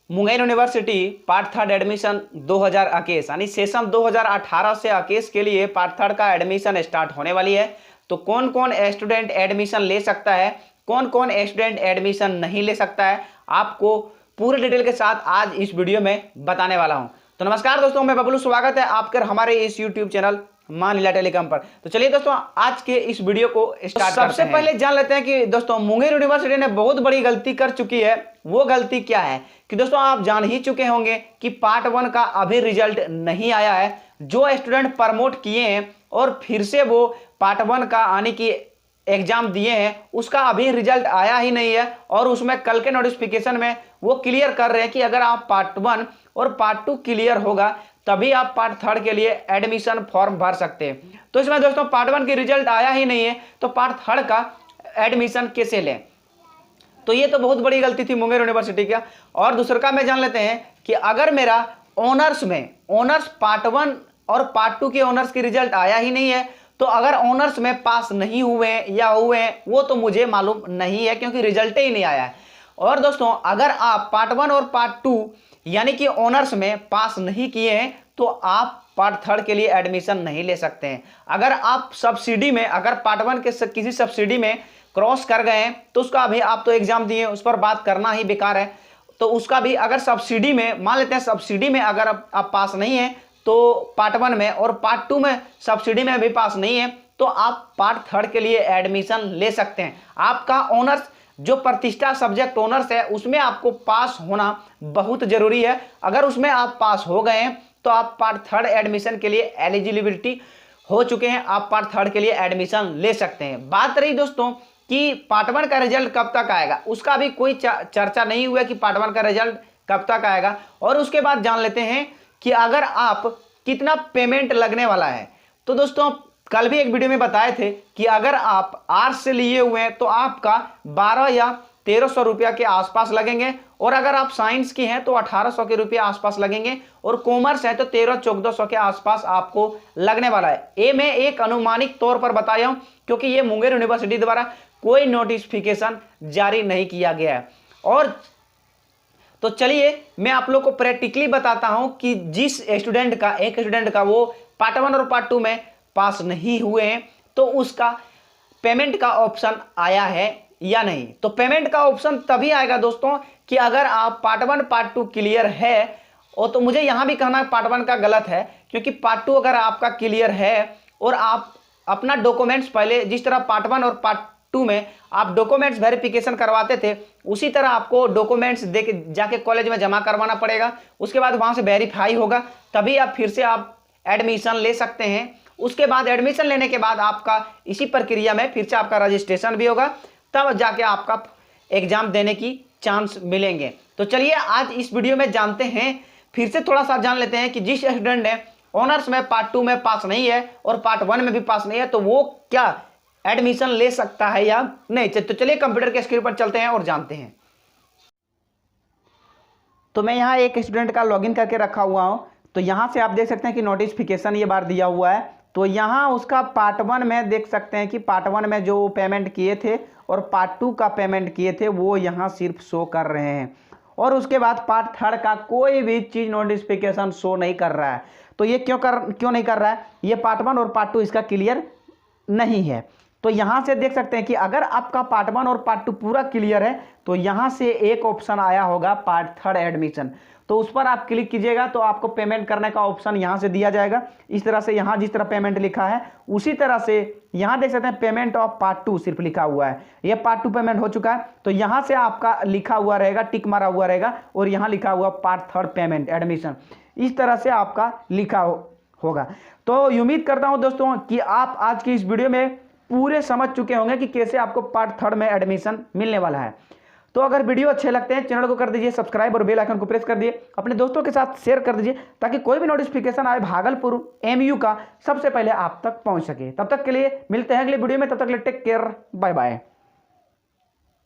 Munger university part third admission 2021 यानी session 2018 से 21 के लिए पार्ट थर्ड का एडमिशन स्टार्ट होने वाली है। तो कौन कौन स्टूडेंट एडमिशन ले सकता है, कौन कौन स्टूडेंट एडमिशन नहीं ले सकता है, आपको पूरे डिटेल के साथ आज इस वीडियो में बताने वाला हूं। तो नमस्कार दोस्तों, मैं बबलू, स्वागत है आपका हमारे इस यूट्यूब चैनल मां लीला टेलीकॉम पर। तो चलिए दोस्तों, आज के इस वीडियो को स्टार्ट करते हैं। सबसे पहले जान लेते हैं कि दोस्तों मुंगेर यूनिवर्सिटी ने बहुत बड़ी गलती कर चुकी है। वो गलती क्या है कि दोस्तों आप जान ही चुके होंगे कि पार्ट 1 का अभी रिजल्ट नहीं आया है। जो स्टूडेंट प्रमोट किए हैं और फिर से वो पार्ट 1 का आने की एग्जाम दिए हैं, उसका अभी रिजल्ट आया ही नहीं है। और उसमें कल के नोटिफिकेशन में वो क्लियर कर रहे हैं कि अगर आप पार्ट 1 और पार्ट 2 क्लियर होगा तभी आप पार्ट थर्ड के लिए एडमिशन फॉर्म भर सकते हैं। तो इसमें दोस्तों पार्ट 1 की रिजल्ट आया ही नहीं है, तो पार्ट थर्ड का एडमिशन कैसे लें? तो ये तो बहुत बड़ी गलती थी मुंगेर यूनिवर्सिटी का। और दूसरा का मैं जान लेते हैं कि अगर मेरा ऑनर्स पार्ट 1 और पार्ट 2 के ऑनर्स की रिजल्ट आया ही नहीं है, तो अगर ऑनर्स में पास नहीं हुए या हुए वो तो मुझे मालूम नहीं है, क्योंकि रिजल्ट ही नहीं आया है। और दोस्तों अगर आप पार्ट 1 और पार्ट 2 यानी कि ऑनर्स में पास नहीं किए हैं तो आप पार्ट थर्ड के लिए एडमिशन नहीं ले सकते हैं। अगर आप सब्सिडी में, अगर पार्ट 1 के किसी सब्सिडी में क्रॉस कर गए हैं तो उसका भी आप तो एग्जाम दिए, उस पर बात करना ही बेकार है। तो उसका भी अगर सब्सिडी में, मान लेते हैं सब्सिडी में अगर आप पास नहीं है तो पार्ट 1 में और पार्ट 2 में सब्सिडी में भी पास नहीं है तो आप पार्ट थर्ड के लिए एडमिशन ले सकते हैं। आपका ऑनर्स जो प्रतिष्ठा सब्जेक्ट ऑनर्स है उसमें आपको पास होना बहुत जरूरी है। अगर उसमें आप पास हो गए हैं तो आप पार्ट थर्ड एडमिशन के लिए एलिजिबिलिटी हो चुके हैं, आप पार्ट थर्ड के लिए एडमिशन ले सकते हैं। बात रही दोस्तों कि पार्ट 1 का रिजल्ट कब तक आएगा, उसका भी कोई चर्चा नहीं हुआ कि पार्ट 1 का रिजल्ट कब तक आएगा। और उसके बाद जान लेते हैं कि अगर आप कितना पेमेंट लगने वाला है। तो दोस्तों कल भी एक वीडियो में बताए थे कि अगर आप आर्ट्स से लिए हुए हैं तो आपका 12 या 1300 रुपया के आसपास लगेंगे, और अगर आप साइंस की हैं तो 1800 के रुपये आसपास लगेंगे, और कॉमर्स है तो 1300-1400 के आसपास आपको लगने वाला है। ये मैं एक अनुमानिक तौर पर बताया हूं, क्योंकि ये मुंगेर यूनिवर्सिटी द्वारा कोई नोटिफिकेशन जारी नहीं किया गया है। और तो चलिए मैं आप लोग को प्रैक्टिकली बताता हूं कि जिस स्टूडेंट का, एक स्टूडेंट का वो पार्ट 1 और पार्ट 2 में पास नहीं हुए हैं तो उसका पेमेंट का ऑप्शन आया है या नहीं। तो पेमेंट का ऑप्शन तभी आएगा दोस्तों कि अगर आप पार्ट 1 पार्ट 2 क्लियर है। और तो मुझे यहां भी कहना पार्ट 1 का गलत है, क्योंकि पार्ट 2 अगर आपका क्लियर है और आप अपना डॉक्यूमेंट्स पहले जिस तरह पार्ट 1 और पार्ट 2 में आप डॉक्यूमेंट्स वेरिफिकेशन करवाते थे उसी तरह आपको डॉक्यूमेंट्स दे के जाके कॉलेज में जमा करवाना पड़ेगा। उसके बाद वहां से वेरीफाई होगा, तभी आप फिर से आप एडमिशन ले सकते हैं। उसके बाद एडमिशन लेने के बाद आपका इसी प्रक्रिया में फिर से आपका रजिस्ट्रेशन भी होगा, तब जाके आपका एग्जाम देने की चांस मिलेंगे। तो चलिए आज इस वीडियो में जानते हैं, फिर से थोड़ा सा जान लेते हैं कि जिस स्टूडेंट ने ऑनर्स में पार्ट 2 में पास नहीं है और पार्ट 1 में भी पास नहीं है तो वो क्या एडमिशन ले सकता है या नहीं। तो चलिए कंप्यूटर के स्क्रीन पर चलते हैं और जानते हैं। तो मैं यहाँ एक स्टूडेंट का लॉगिन करके रखा हुआ हूँ। तो यहाँ से आप देख सकते हैं कि नोटिफिकेशन ये बार दिया हुआ है। तो यहाँ उसका पार्ट 1 में देख सकते हैं कि पार्ट 1 में जो पेमेंट किए थे और पार्ट 2 का पेमेंट किए थे वो यहाँ सिर्फ शो कर रहे हैं, और उसके बाद पार्ट थर्ड का कोई भी चीज़ नोटिफिकेशन शो नहीं कर रहा है। तो ये क्यों नहीं कर रहा है? ये पार्ट 1 और पार्ट 2 इसका क्लियर नहीं है। तो यहाँ से देख सकते हैं कि अगर आपका पार्ट 1 और पार्ट 2 पूरा क्लियर है तो यहाँ से एक ऑप्शन आया होगा पार्ट थर्ड एडमिशन, तो उस पर आप क्लिक कीजिएगा तो आपको पेमेंट करने का ऑप्शन यहाँ से दिया जाएगा। इस तरह से यहाँ जिस तरह पेमेंट लिखा है उसी तरह से यहाँ देख सकते हैं पेमेंट ऑफ पार्ट 2 सिर्फ लिखा हुआ है। ये पार्ट 2 पेमेंट हो चुका है, तो यहाँ से आपका लिखा हुआ रहेगा, टिक मारा हुआ रहेगा, और यहाँ लिखा हुआ पार्ट थर्ड पेमेंट एडमिशन, इस तरह से आपका लिखा होगा। तो उम्मीद करता हूँ दोस्तों कि आप आज की इस वीडियो में पूरे समझ चुके होंगे कि कैसे आपको पार्ट थर्ड में एडमिशन मिलने वाला है। तो अगर वीडियो अच्छे लगते हैं चैनल को कर दीजिए सब्सक्राइब और बेल आइकन को प्रेस कर दिए, अपने दोस्तों के साथ शेयर कर दीजिए ताकि कोई भी नोटिफिकेशन आए भागलपुर एमयू का सबसे पहले आप तक पहुंच सके। तब तक के लिए मिलते हैं अगले वीडियो में, तब तक के लिए टेक केयर, बाय बाय।